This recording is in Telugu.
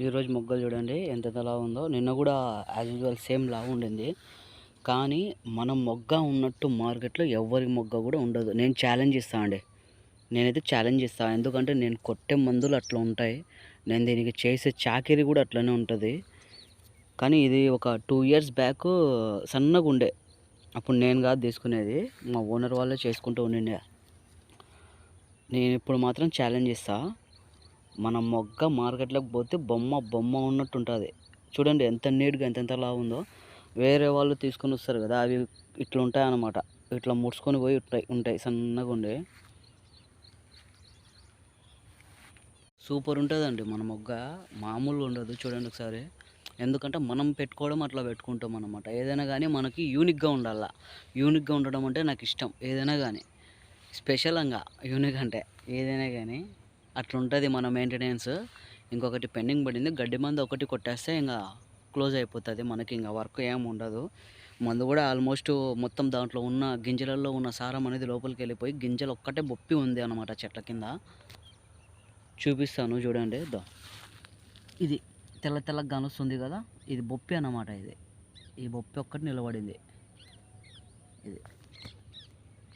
ఈరోజు మొగ్గలు చూడండి ఎంతలా ఉందో. నిన్న కూడా యాజ్ యూజువల్ సేమ్ లాగా ఉండింది. కానీ మనం మొగ్గ ఉన్నట్టు మార్కెట్లో ఎవ్వరి మొగ్గ కూడా ఉండదు. నేను ఛాలెంజ్ ఇస్తాను అండి. నేనైతే ఛాలెంజ్ ఇస్తాను. ఎందుకంటే నేను కొట్టే మందులు అట్లా ఉంటాయి. నేను దీనికి చేసే చాకిరీ కూడా అట్లనే ఉంటుంది. కానీ ఇది ఒక 2 ఇయర్స్ బ్యాక్ సన్నగా ఉండే. అప్పుడు నేను కాదు తీసుకునేది, మా ఓనర్ వాళ్ళే చేసుకుంటూ ఉండిండే. నేను ఇప్పుడు మాత్రం ఛాలెంజ్ ఇస్తాను. మన మొగ్గ మార్కెట్లోకి పోతే బొమ్మ ఉన్నట్టు ఉంటుంది. చూడండి ఎంత నీట్గా ఎంతలా ఉందో. వేరే వాళ్ళు తీసుకొని వస్తారు కదా, అవి ఇట్లా ఉంటాయి అన్నమాట. ఇట్లా ముడుచుకొని పోయి ఉంటాయి సన్నగా ఉండే. సూపర్ ఉంటుందండి మన మొగ్గ, మామూలుగా ఉండదు. చూడండి ఒకసారి. ఎందుకంటే మనం పెట్టుకోవడం అట్లా పెట్టుకుంటాం అన్నమాట. ఏదైనా కానీ మనకి యూనిక్గా ఉండాల. యూనిక్గా ఉండడం అంటే నాకు ఇష్టం. ఏదైనా కానీ స్పెషల్గా యూనిక్ అంటే ఏదైనా కానీ అట్లా ఉంటుంది మన మెయింటెనెన్స్. ఇంకొకటి పెండింగ్ పడింది, గడ్డి మందు ఒకటి కొట్టేస్తే ఇంకా క్లోజ్ అయిపోతుంది. మనకి ఇంకా వర్క్ ఏమి ఉండదు. మందు కూడా ఆల్మోస్ట్ మొత్తం దాంట్లో ఉన్న గింజలలో ఉన్న సారం అనేది లోపలికి వెళ్ళిపోయి గింజలు ఒక్కటే బొప్పి ఉంది అన్నమాట చెట్ల కింద. చూపిస్తాను చూడండి. ఇది తెల్లగా కానొస్తుంది కదా, ఇది బొప్పి అన్నమాట. ఇది ఈ బొప్పి ఒక్కటి నిలబడింది. ఇది